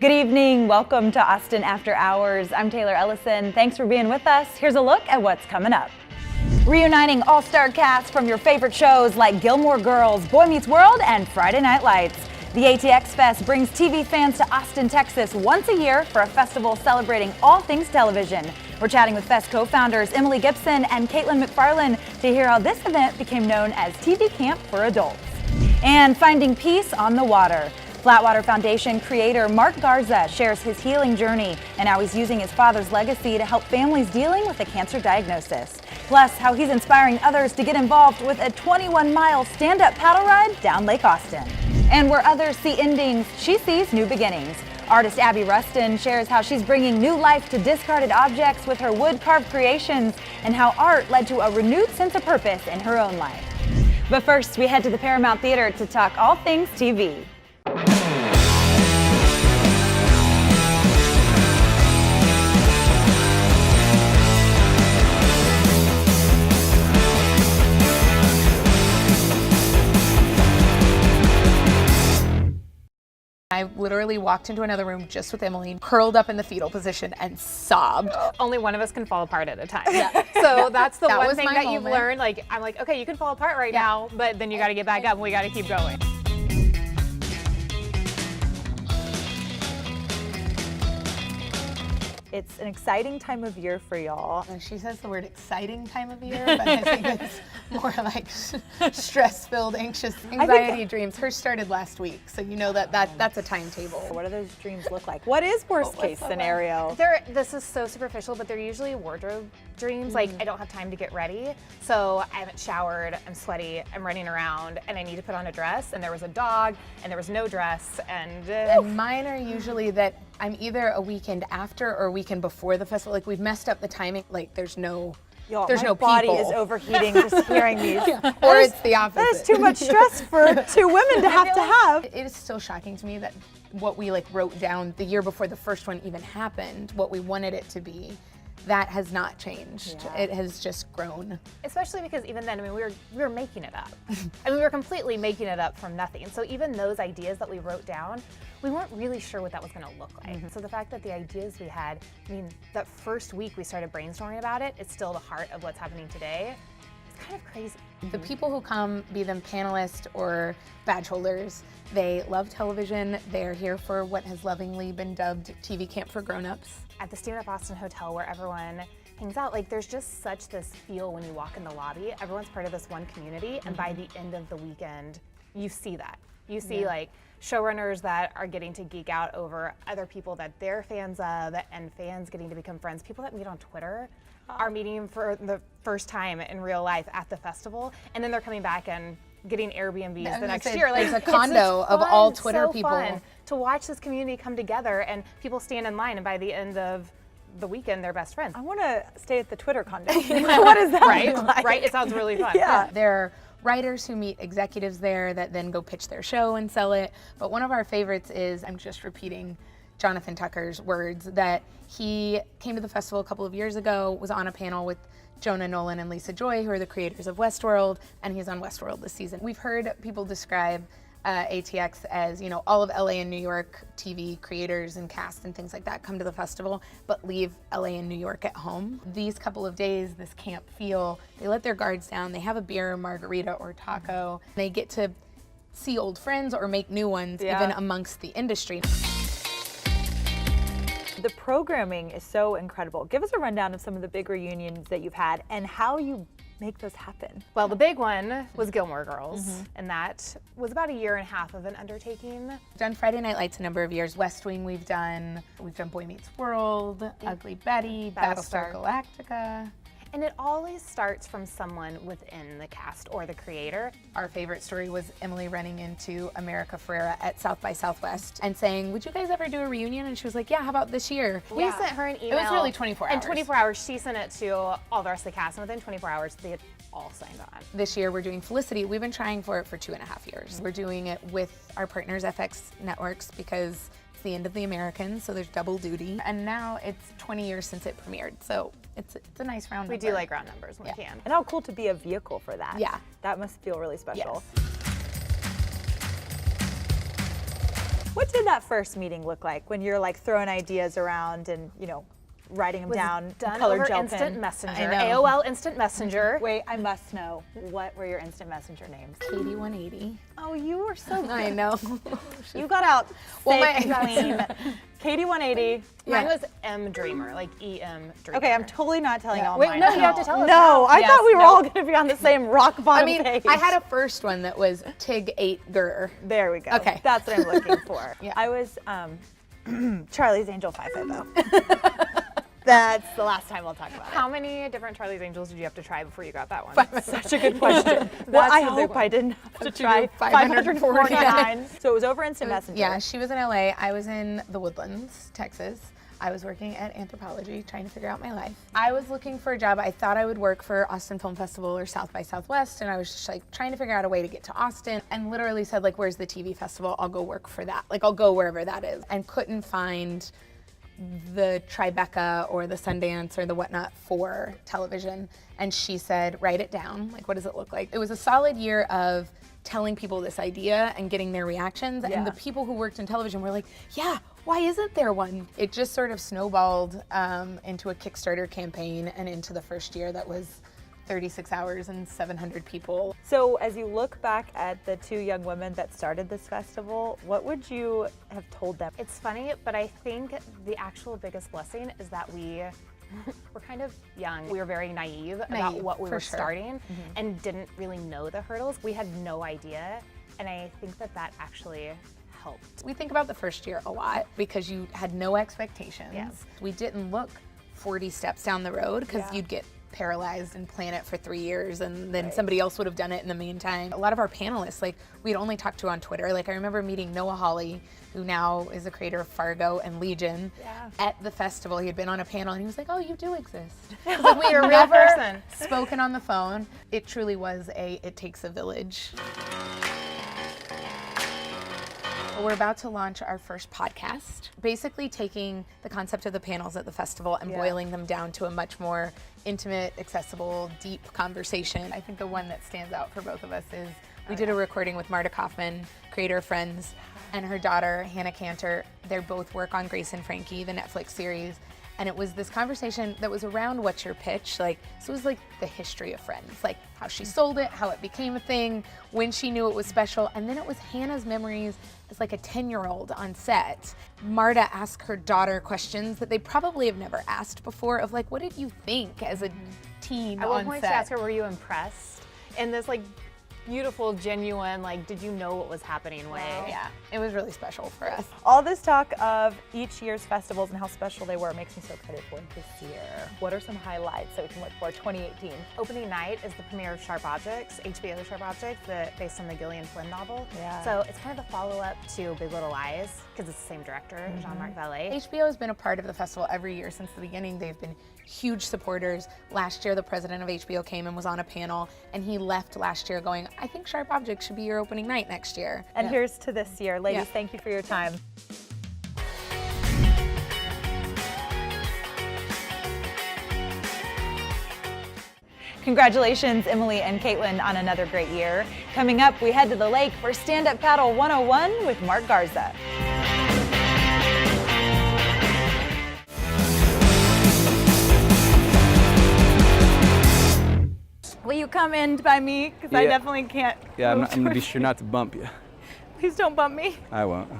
Good evening. Welcome to Austin After Hours. I'm Taylor Ellison. Thanks for being with us. Here's a look at what's coming up. Reuniting all-star cast from your favorite shows like Gilmore Girls, Boy Meets World, and Friday Night Lights. The ATX Fest brings TV fans to Austin, Texas once a year for a festival celebrating all things television. We're chatting with Fest co-founders Emily Gibson and Caitlin McFarland to hear how this event became known as TV Camp for Adults. And finding peace on the water. Flatwater Foundation creator Mark Garza shares his healing journey and how he's using his father's legacy to help families dealing with a cancer diagnosis. Plus, how he's inspiring others to get involved with a 21-mile stand-up paddle ride down Lake Austin. And where others see endings, she sees new beginnings. Artist Abby Ruston shares how she's bringing new life to discarded objects with her wood-carved creations and how art led to a renewed sense of purpose in her own life. But first, we head to the Paramount Theater to talk all things TV. I literally walked into another room just with Emily, curled up in the fetal position and sobbed. Only one of us can fall apart at a time. Yeah. So that's the one thing that you've learned. Like, I'm like, okay, you can fall apart right now, but then you got to get back up and we got to keep going. It's an exciting time of year for y'all. She says the word exciting time of year, but I think it's more like stress-filled, anxious, anxiety dreams. Hers started last week, so you know that's a timetable. What do those dreams look like? What is worst case scenario? This is so superficial, but they're usually wardrobe dreams. Like, I don't have time to get ready, so I haven't showered, I'm sweaty, I'm running around, and I need to put on a dress, and there was a dog, and there was no dress, and mine are usually that I'm either a weekend after or a weekend before the festival. Like, we've messed up the timing. Like, there's no people. My body is overheating just hearing these. Yeah. Or it's the opposite. That is too much stress for two women to have. It is still shocking to me that what we wrote down the year before the first one even happened, what we wanted it to be, that has not changed. Yeah. It has just grown. Especially because even then, I mean, we were making it up. I mean, we were completely making it up from nothing. So even those ideas that we wrote down, we weren't really sure what that was going to look like. So the fact that the ideas we had, I mean, that first week we started brainstorming about it, it's still the heart of what's happening today. It's kind of crazy. The people who come, be them panelists or badge holders, they love television. They're here for what has lovingly been dubbed TV Camp for Grown-Ups. At the Stand Up Austin Hotel where everyone hangs out, like, there's just such this feel when you walk in the lobby. Everyone's part of this one community, and by the end of the weekend, you see that. You see like showrunners that are getting to geek out over other people that they're fans of, and fans getting to become friends. People that meet on Twitter are meeting for the first time in real life at the festival, and then they're coming back and getting Airbnbs the next year. Like, there's a condo of all Twitter people. Fun to watch this community come together, and people stand in line, and by the end of the weekend, they're best friends. I want to stay at the Twitter condo. What is that like? Right? It sounds really fun. Yeah. There are writers who meet executives there that then go pitch their show and sell it. But one of our favorites is, I'm just repeating Jonathan Tucker's words, that he came to the festival a couple of years ago, was on a panel with Jonah Nolan and Lisa Joy, who are the creators of Westworld, and he's on Westworld this season. We've heard people describe ATX as, all of LA and New York TV creators and cast and things like that come to the festival, but leave LA and New York at home. These couple of days, this camp feel, they let their guards down, they have a beer, margarita, or taco. They get to see old friends or make new ones, even amongst the industry. The programming is so incredible. Give us a rundown of some of the big reunions that you've had and how you make those happen. Well, the big one was Gilmore Girls, and that was about a year and a half of an undertaking. We've done Friday Night Lights a number of years. West Wing we've done Boy Meets World, Ugly Betty, Battlestar Galactica. And it always starts from someone within the cast or the creator. Our favorite story was Emily running into America Ferrera at South by Southwest and saying, would you guys ever do a reunion? And she was like, yeah, how about this year? We sent her an email. It was really 24 hours. In 24 hours, she sent it to all the rest of the cast, and within 24 hours, they had all signed on. This year we're doing Felicity. We've been trying for it for 2.5 years. We're doing it with our partners, FX Networks, because it's the end of The Americans, so there's double duty. And now it's 20 years since it premiered, so it's a nice round number. We do like round numbers when we can. And how cool to be a vehicle for that. Yeah. That must feel really special. Yes. What did that first meeting look like when you're like throwing ideas around and, you know, writing them Was down, done colored over gel Instant pen? Messenger, I know. AOL Instant Messenger. Wait, I must know. What were your Instant Messenger names? Katie 180. Oh, you were so good. I know. You got out Well, sick and clean. Katie 180. Mine Yeah. was M Dreamer, like EM Dreamer. Okay, I'm totally not telling all Wait, mine. no, you have to tell us No, now. I Yes, thought we were no. all going to be on the same rock bottom I mean, page. I had a first one that was TIG 8 GER. There we go. Okay. That's what I'm looking for. Yeah. I was Charlie's Angel 550. That's the last time we'll talk about it. How many different Charlie's Angels did you have to try before you got that one? Such a good question. Well, I the big hope one. I didn't have to do try 549. 549. So it was over Instant Messenger. Yeah, she was in LA. I was in the Woodlands, Texas. I was working at Anthropology, trying to figure out my life. I was looking for a job. I thought I would work for Austin Film Festival or South by Southwest, and I was just like trying to figure out a way to get to Austin, and literally said like, where's the TV festival? I'll go work for that. Like, I'll go wherever that is. And couldn't find the Tribeca or the Sundance or the whatnot for television. And she said, write it down. Like, what does it look like? It was a solid year of telling people this idea and getting their reactions. Yeah. And the people who worked in television were like, yeah, why isn't there one? It just sort of snowballed into a Kickstarter campaign and into the first year that was 36 hours and 700 people. So as you look back at the two young women that started this festival, what would you have told them? It's funny, but I think the actual biggest blessing is that we were kind of young. We were very naive about Naive, what we for were sure. starting and didn't really know the hurdles. We had no idea, and I think that that actually helped. We think about the first year a lot because you had no expectations. Yes. We didn't look 40 steps down the road because Yeah. you'd get paralyzed and plan it for 3 years and then somebody else would have done it in the meantime. A lot of our panelists, like, we'd only talked to on Twitter. Like, I remember meeting Noah Hawley, who now is the creator of Fargo and Legion, at the festival. He had been on a panel and he was like, oh, you do exist. 'Cause, like, we had real never person. spoken on the phone. It truly was it takes a village. We're about to launch our first podcast, basically taking the concept of the panels at the festival and boiling them down to a much more intimate, accessible, deep conversation. I think the one that stands out for both of us is we did a recording with Marta Kaufman, creator of Friends, and her daughter, Hannah Cantor. They both work on Grace and Frankie, the Netflix series. And it was this conversation that was around what's your pitch? Like, so it was like the history of Friends, like how she sold it, how it became a thing, when she knew it was special. And then it was Hannah's memories as like a 10-year-old on set. Marta asked her daughter questions that they probably have never asked before of like, what did you think as a teen At one on point set? to ask her, were you impressed? In this like beautiful, genuine, like, did you know what was happening way? Yeah, it was really special for us. All this talk of each year's festivals and how special they were makes me so excited for this year. What are some highlights that we can look for 2018? Opening night is the premiere of Sharp Objects, HBO Sharp Objects, based on the Gillian Flynn novel. Yeah. So it's kind of the follow-up to Big Little Lies, because it's the same director, Jean-Marc Vallée. HBO has been a part of the festival every year since the beginning. They've been huge supporters. Last year, the president of HBO came and was on a panel, and he left last year going, I think Sharp Objects should be your opening night next year. And here's to this year. Ladies, Yeah. thank you for your time. Congratulations, Emily and Caitlin, on another great year. Coming up, we head to the lake for Stand Up Paddle 101 with Mark Garza. Will you come in by me? Because I Yeah. definitely can't. Yeah, I'm move gonna be towards- sure not to bump you. Please don't bump me. I won't.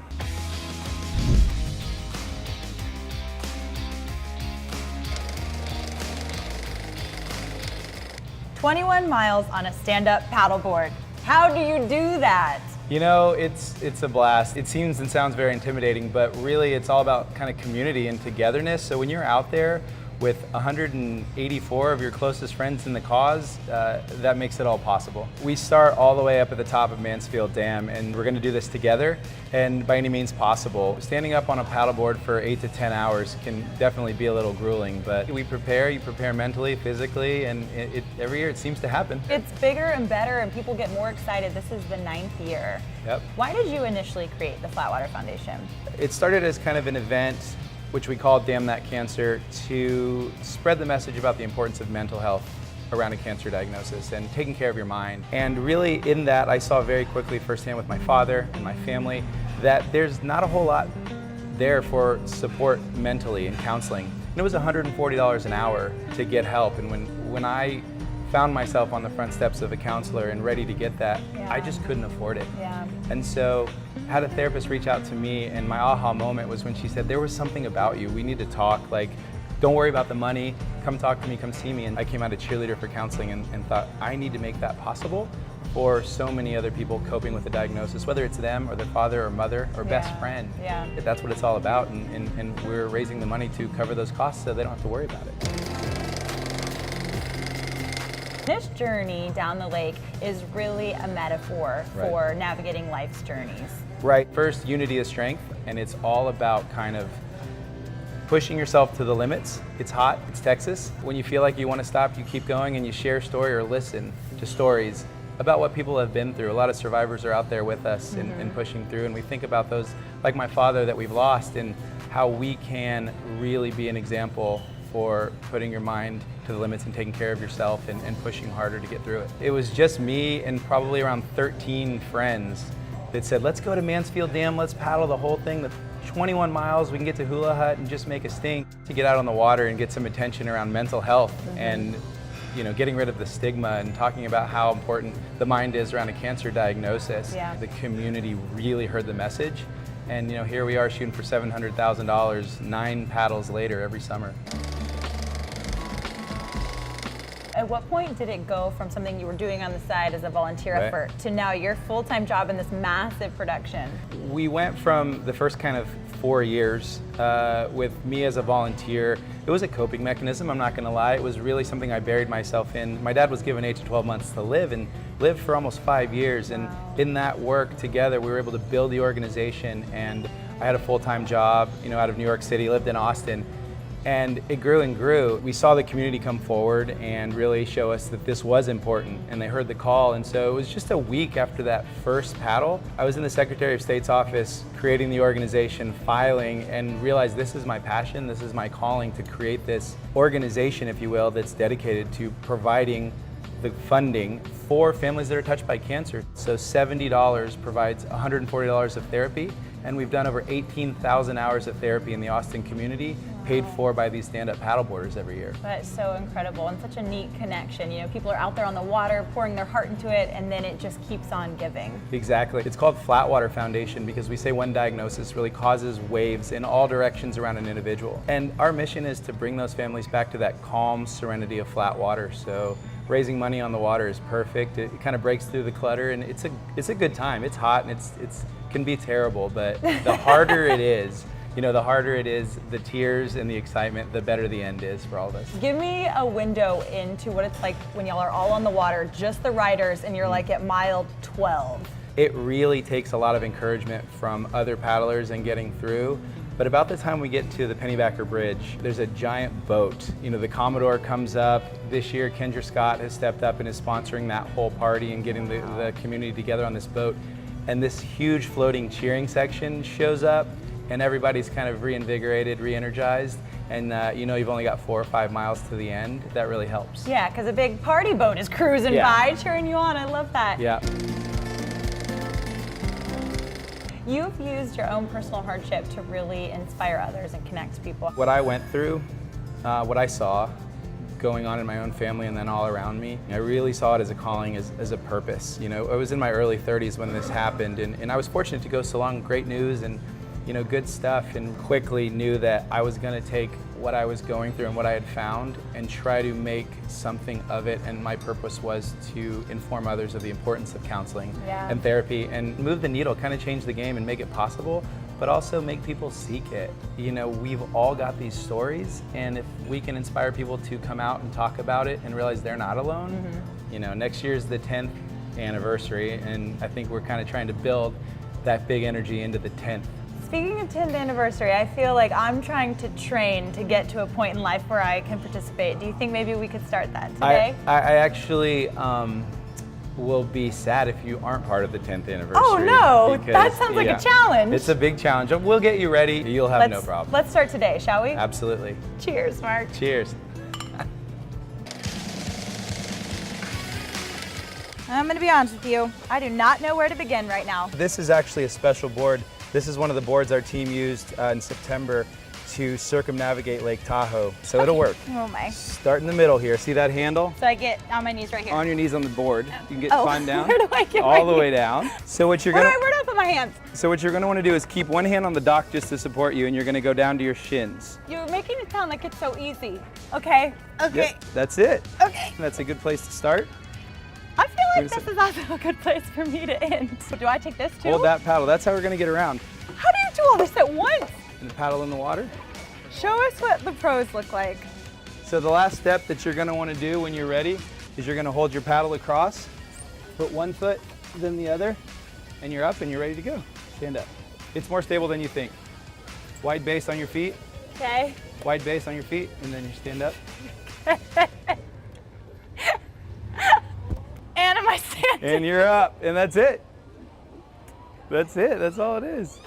"21 miles on a stand-up paddleboard. How do you do that?" You know, it's a blast. It seems and sounds very intimidating, but really it's all about kind of community and togetherness. So when you're out there with 184 of your closest friends in the cause, that makes it all possible. We start all the way up at the top of Mansfield Dam, and we're gonna do this together and by any means possible. Standing up on a paddleboard for 8 to 10 hours can definitely be a little grueling, but you prepare mentally, physically, and every year it seems to happen. It's bigger and better, and people get more excited. This is the 9th year. Yep. Why did you initially create the Flatwater Foundation? It started as kind of an event, which we called Damn That Cancer, to spread the message about the importance of mental health around a cancer diagnosis and taking care of your mind. And really in that, I saw very quickly firsthand with my father and my family that there's not a whole lot there for support mentally and counseling. And it was $140 an hour to get help, and when I found myself on the front steps of a counselor and ready to get that, I just couldn't afford it. Yeah. And so I had a therapist reach out to me, and my aha moment was when she said, there was something about you, we need to talk, like, don't worry about the money, come talk to me, come see me. And I came out a cheerleader for counseling and thought, I need to make that possible for so many other people coping with the diagnosis, whether it's them or their father or mother or best friend. Yeah. That's what it's all about, and we're raising the money to cover those costs so they don't have to worry about it. This journey down the lake is really a metaphor for navigating life's journeys. Right. First, unity is strength, and it's all about kind of pushing yourself to the limits. It's hot, it's Texas. When you feel like you want to stop, you keep going and you share a story or listen to stories about what people have been through. A lot of survivors are out there with us and pushing through, and we think about those, like my father that we've lost, and how we can really be an example for putting your mind to the limits and taking care of yourself and pushing harder to get through it. It was just me and probably around 13 friends that said, let's go to Mansfield Dam, let's paddle the whole thing, the 21 miles, we can get to Hula Hut and just make a stink, to get out on the water and get some attention around mental health and getting rid of the stigma and talking about how important the mind is around a cancer diagnosis. Yeah. The community really heard the message, and here we are shooting for $700,000 9 paddles later every summer. At what point did it go from something you were doing on the side as a volunteer effort to now your full-time job in this massive production? We went from the first kind of 4 years with me as a volunteer. It was a coping mechanism, I'm not gonna lie. It was really something I buried myself in. My dad was given 8 to 12 months to live, and lived for almost 5 years. And in that work together, we were able to build the organization, and I had a full-time job, out of New York City, lived in Austin. And it grew and grew. We saw the community come forward and really show us that this was important, and they heard the call. And so it was just a week after that first paddle, I was in the Secretary of State's office creating the organization, filing, and realized this is my passion, this is my calling to create this organization, if you will, that's dedicated to providing the funding for families that are touched by cancer. So $70 provides $140 of therapy, and we've done over 18,000 hours of therapy in the Austin community, paid for by these stand-up paddleboarders every year. That is so incredible and such a neat connection. People are out there on the water pouring their heart into it, and then it just keeps on giving. Exactly. It's called Flatwater Foundation because we say one diagnosis really causes waves in all directions around an individual. And our mission is to bring those families back to that calm serenity of flat water. So raising money on the water is perfect. It kind of breaks through the clutter, and it's a good time. It's hot and it's can be terrible, but the harder it is, the harder it is, the tears and the excitement, the better the end is for all of us. Give me a window into what it's like when y'all are all on the water, just the riders, and you're like at mile 12. It really takes a lot of encouragement from other paddlers and getting through. But about the time we get to the Pennybacker Bridge, there's a giant boat. The Commodore comes up. This year, Kendra Scott has stepped up and is sponsoring that whole party and getting the community together on this boat. And this huge floating cheering section shows up, and everybody's kind of reinvigorated, re-energized, and you've only got 4 or 5 miles to the end. That really helps. Yeah, because a big party boat is cruising by, cheering you on. I love that. Yeah. You've used your own personal hardship to really inspire others and connect people. What I went through, what I saw going on in my own family and then all around me, I really saw it as a calling, as a purpose. I was in my early 30s when this happened, and I was fortunate to go so long, great news and good stuff, and quickly knew that I was going to take what I was going through and what I had found and try to make something of it. And my purpose was to inform others of the importance of counseling and therapy, and move the needle, kind of change the game and make it possible, but also make people seek it. We've all got these stories, and if we can inspire people to come out and talk about it and realize they're not alone. Next year's the 10th anniversary, and I think we're kind of trying to build that big energy into the 10th. Speaking of 10th anniversary, I feel like I'm trying to train to get to a point in life where I can participate. Do you think maybe we could start that today? I actually will be sad if you aren't part of the 10th anniversary. Oh no, that sounds like a challenge. It's a big challenge. We'll get you ready. You'll have no problem. Let's start today, shall we? Absolutely. Cheers, Mark. Cheers. I'm gonna be honest with you, I do not know where to begin right now. This is actually a special board This is one of the boards our team used in September to circumnavigate Lake Tahoe. So it'll work. Oh my. Start in the middle here. See that handle? So I get on my knees right here. On your knees on the board. You can climb down. Where do I get all the way down. So what you're gonna where do I put my hands? So what you're gonna want to do is keep one hand on the dock just to support you, and you're gonna go down to your shins. You're making it sound like it's so easy. Okay. Okay. Yep, that's it. Okay. That's a good place to start. I feel like this is also a good place for me to end. So do I take this too? Hold that paddle. That's how we're gonna get around. How do you do all this at once? And the paddle in the water. Show us what the pros look like. So the last step that you're gonna wanna do when you're ready is you're gonna hold your paddle across, put one foot, then the other, and you're up and you're ready to go. Stand up. It's more stable than you think. Wide base on your feet. Okay. Wide base on your feet, and then you stand up. And am I standing? And you're up, and that's it. That's it, that's all it is.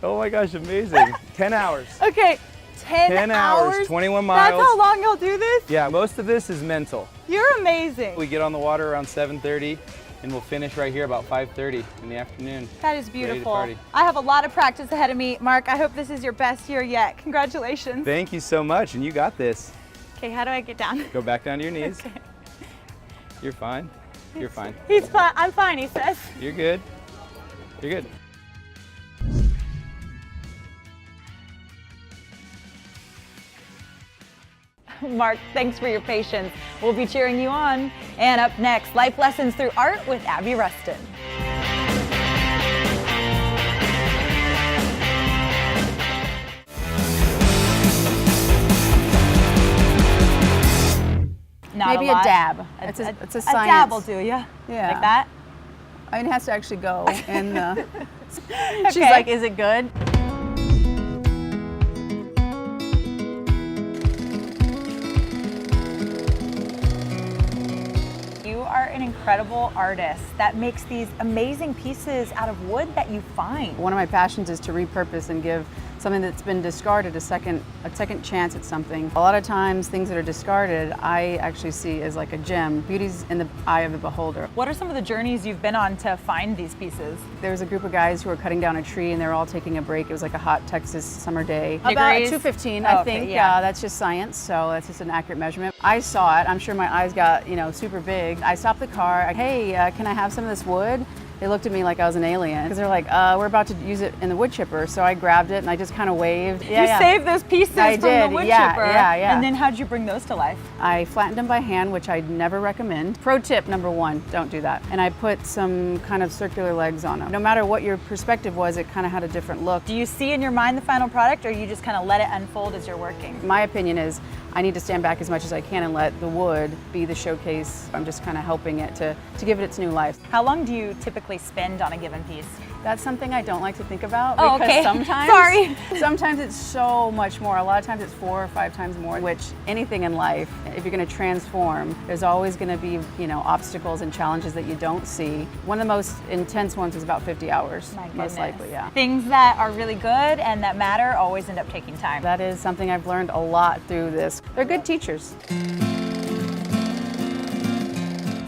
Oh my gosh, amazing. 10 hours. Okay, 10 hours, 21 miles. That's how long you'll do this? Yeah, most of this is mental. You're amazing. We get on the water around 7:30, and we'll finish right here about 5:30 in the afternoon. That is Ready to beautiful. party. I have a lot of practice ahead of me. Mark, I hope this is your best year yet. Congratulations. Thank you so much, and you got this. Okay, how do I get down? Go back down to your knees. Okay. You're fine. You're fine. He's fine. I'm fine, he says. You're good. You're good. Mark, thanks for your patience. We'll be cheering you on. And up next, life lessons through art with Abby Ruston. Not Maybe a lot. dab. A It's a science. dab will do, yeah. Yeah. Like that? I mean, it has to actually go. And she's Okay. like, "Is it good?" You are an incredible artist that makes these amazing pieces out of wood that you find. One of my passions is to repurpose and give something that's been discarded a second chance at something. A lot of times, things that are discarded, I actually see as like a gem. Beauty's in the eye of the beholder. What are some of the journeys you've been on to find these pieces? There was a group of guys who were cutting down a tree, and they were all taking a break. It was like a hot Texas summer day. About Degrees? 215, Oh, I okay, think. yeah. That's just science, so that's just an accurate measurement. I saw it. I'm sure my eyes got, super big. I stopped the car. Hey, can I have some of this wood? They looked at me like I was an alien because they're like, we're about to use it in the wood chipper. So I grabbed it and I just kind of waved. You saved those pieces I from did, the wood yeah, chipper. yeah. And then how'd you bring those to life? I flattened them by hand, which I'd never recommend. Pro tip number 1, don't do that. And I put some kind of circular legs on them. No matter what your perspective was, it kind of had a different look. Do you see in your mind the final product, or you just kind of let it unfold as you're working? My opinion is I need to stand back as much as I can and let the wood be the showcase. I'm just kind of helping it to give it its new life. How long do you typically spend on a given piece? That's something I don't like to think about Oh, because okay. sometimes, Sorry. sometimes it's so much more. A lot of times it's 4 or 5 times more, which anything in life, if you're going to transform, there's always going to be, obstacles and challenges that you don't see. One of the most intense ones is about 50 hours, My goodness. most likely, yeah. Things that are really good and that matter always end up taking time. That is something I've learned a lot through this. They're good teachers.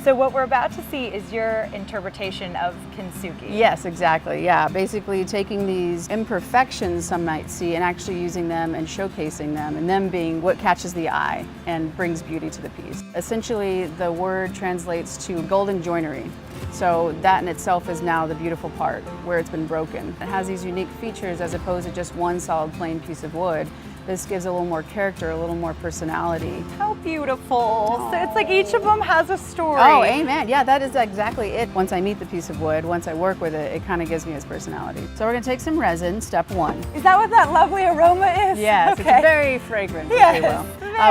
So what we're about to see is your interpretation of kintsugi. Yes, exactly. Yeah, basically taking these imperfections some might see and actually using them and showcasing them, and them being what catches the eye and brings beauty to the piece. Essentially, the word translates to golden joinery. So that in itself is now the beautiful part where it's been broken. It has these unique features as opposed to just one solid plain piece of wood. This gives a little more character, a little more personality. How beautiful. So it's like each of them has a story. Oh, amen. Yeah, that is exactly it. Once I meet the piece of wood, once I work with it, it kind of gives me its personality. So we're gonna take some resin, step 1. Is that what that lovely aroma is? Yes, Okay. it's very fragrant. Yes, Very well.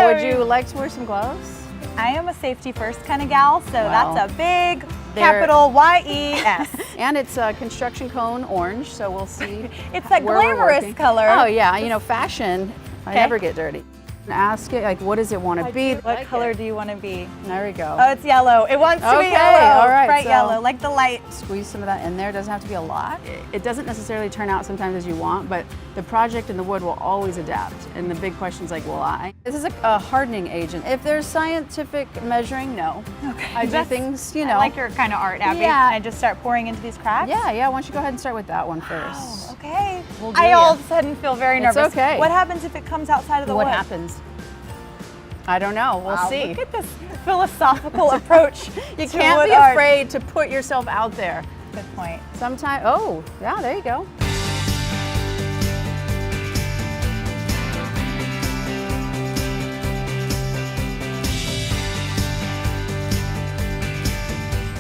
Would very. you like to wear some gloves? I am a safety first kind of gal, so Well, that's a big they're- capital Y-E-S. And it's a construction cone orange, so we'll see. It's that where we're glamorous working. color. Oh yeah, fashion, I Okay. never get dirty. Ask it, like, what does it want to be? What color do you want to be? There we go. Oh, it's yellow. It wants to be Okay, yellow. all right, Bright so- yellow, like the light. Squeeze some of that in there. It doesn't have to be a lot. It doesn't necessarily turn out sometimes as you want, but the project and the wood will always adapt. And the big question is like, will I? This is a hardening agent. If there's scientific measuring, no. Okay. I do things, you know. I like your kind of art, Abby. Yeah. I just start pouring into these cracks. Yeah, why don't you go ahead and start with that one first. Oh, okay. We'll do I ya. all of a sudden feel very It's nervous. okay. What happens if it comes outside of the What wood? happens? I don't know. We'll Wow, see. Look at this philosophical approach. You to can't wood be art. afraid to put yourself out there. Good point. Sometimes, oh, yeah, there you go.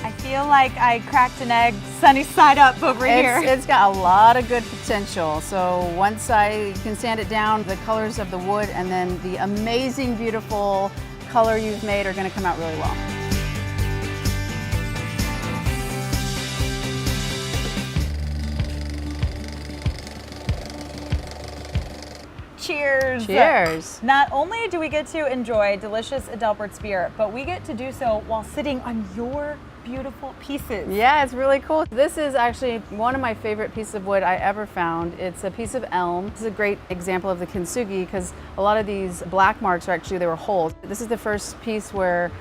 I feel like I cracked an egg sunny side up over here. It's got a lot of good potential. So once you can sand it down, the colors of the wood and then the amazing, beautiful color you've made are going to come out really well. Cheers. Cheers. Not only do we get to enjoy delicious Adelbert's beer, but we get to do so while sitting on your beautiful pieces. Yeah, it's really cool. This is actually one of my favorite pieces of wood I ever found. It's a piece of elm. This is a great example of the kintsugi because a lot of these black marks are actually, they were holes. This is the first piece where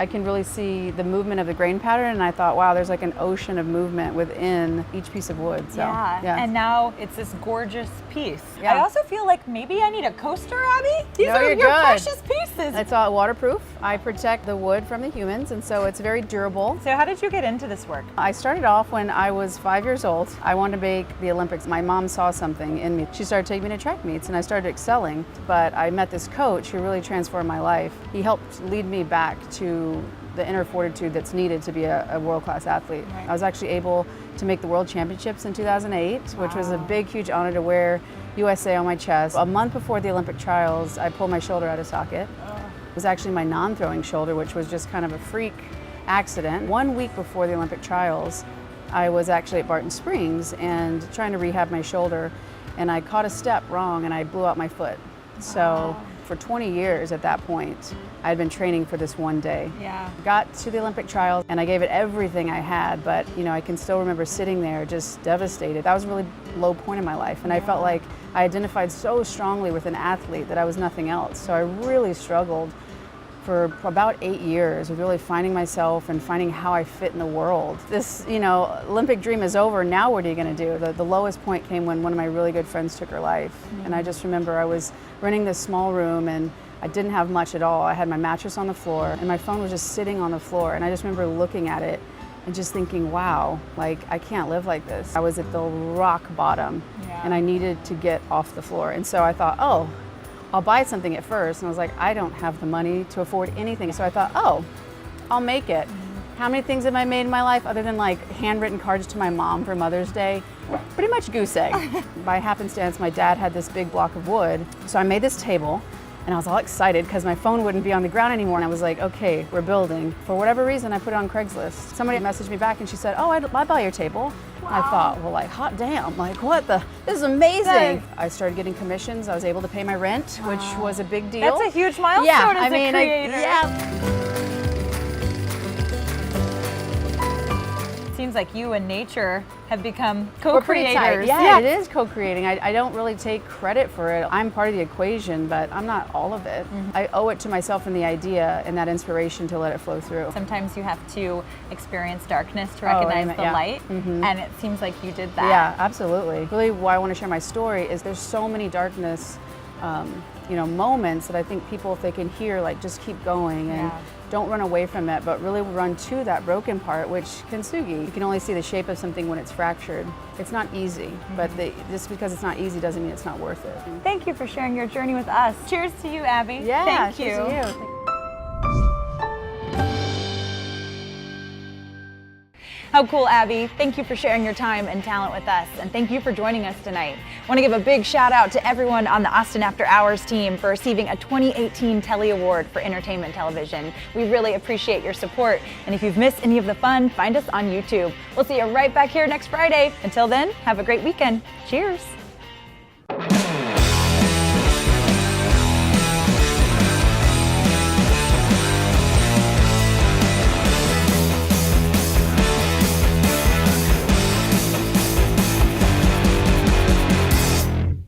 I can really see the movement of the grain pattern, and I thought, wow, there's like an ocean of movement within each piece of wood. So, Yeah. And now it's this gorgeous piece. Yeah. I also feel like maybe I need a coaster, Abby. These No, are you're your good. precious pieces. It's all waterproof. I protect the wood from the humans, and so it's very durable. So how did you get into this work? I started off when I was 5 years old. I wanted to make the Olympics. My mom saw something in me. She started taking me to track meets, and I started excelling. But I met this coach who really transformed my life. He helped lead me back to the inner fortitude that's needed to be a world-class athlete. Right. I was actually able to make the World Championships in 2008, which was a big, huge honor to wear USA on my chest. A month before the Olympic trials, I pulled my shoulder out of socket. It was actually my non-throwing shoulder, which was just kind of a freak accident. 1 week before the Olympic trials, I was actually at Barton Springs and trying to rehab my shoulder, and I caught a step wrong and I blew out my foot. So for 20 years at that point, I had been training for this one day. Yeah. Got to the Olympic trials and I gave it everything I had, but you know, I can still remember sitting there just devastated. That was a really low point in my life, and I felt like I identified so strongly with an athlete that I was nothing else. So I really struggled for about 8 years with really finding myself and finding how I fit in the world. This, you know, Olympic dream is over. Now what are you going to do? The lowest point came when one of my really good friends took her life. And I just remember I was renting this small room and I didn't have much at all. I had my mattress on the floor and my phone was just sitting on the floor. And I just remember looking at it and just thinking, wow, like I can't live like this. I was at the rock bottom and I needed to get off the floor. And so I thought, oh, I'll buy something at first. And I was like, I don't have the money to afford anything. So I thought, oh, I'll make it. How many things have I made in my life other than like handwritten cards to my mom for Mother's Day? Pretty much goose egg. By happenstance, my dad had this big block of wood. So I made this table and I was all excited because my phone wouldn't be on the ground anymore. And I was like, okay, we're building. For whatever reason, I put it on Craigslist. Somebody messaged me back and she said, oh, I'd buy your table. I thought, well, like, hot damn, like, what the, this is amazing. I started getting commissions. I was able to pay my rent, which was a big deal. That's a huge milestone Yeah, as a creator. yeah. Seems like you and nature have become We're pretty tight. co-creators. Yeah, it is co-creating. I don't really take credit for it. I'm part of the equation, but I'm not all of it. I owe it to myself and the idea and that inspiration to let it flow through. Sometimes you have to experience darkness to recognize amen, the yeah. light, and it seems like you did that. Yeah, absolutely. Really, why I want to share my story is there's so many darkness, you know, moments that I think people, if they can hear, like, just keep going and don't run away from it, but really run to that broken part, which kintsugi. You can only see the shape of something when it's fractured. It's not easy, but just because it's not easy doesn't mean it's not worth it. Thank you for sharing your journey with us. Cheers to you, Abby. Yeah, Thank you. cheers to you. How cool, Abby. Thank you for sharing your time and talent with us, and thank you for joining us tonight. I want to give a big shout out to everyone on the Austin After Hours team for receiving a 2018 Telly Award for Entertainment Television. We really appreciate your support, and if you've missed any of the fun, find us on YouTube. We'll see you right back here next Friday. Until then, have a great weekend. Cheers.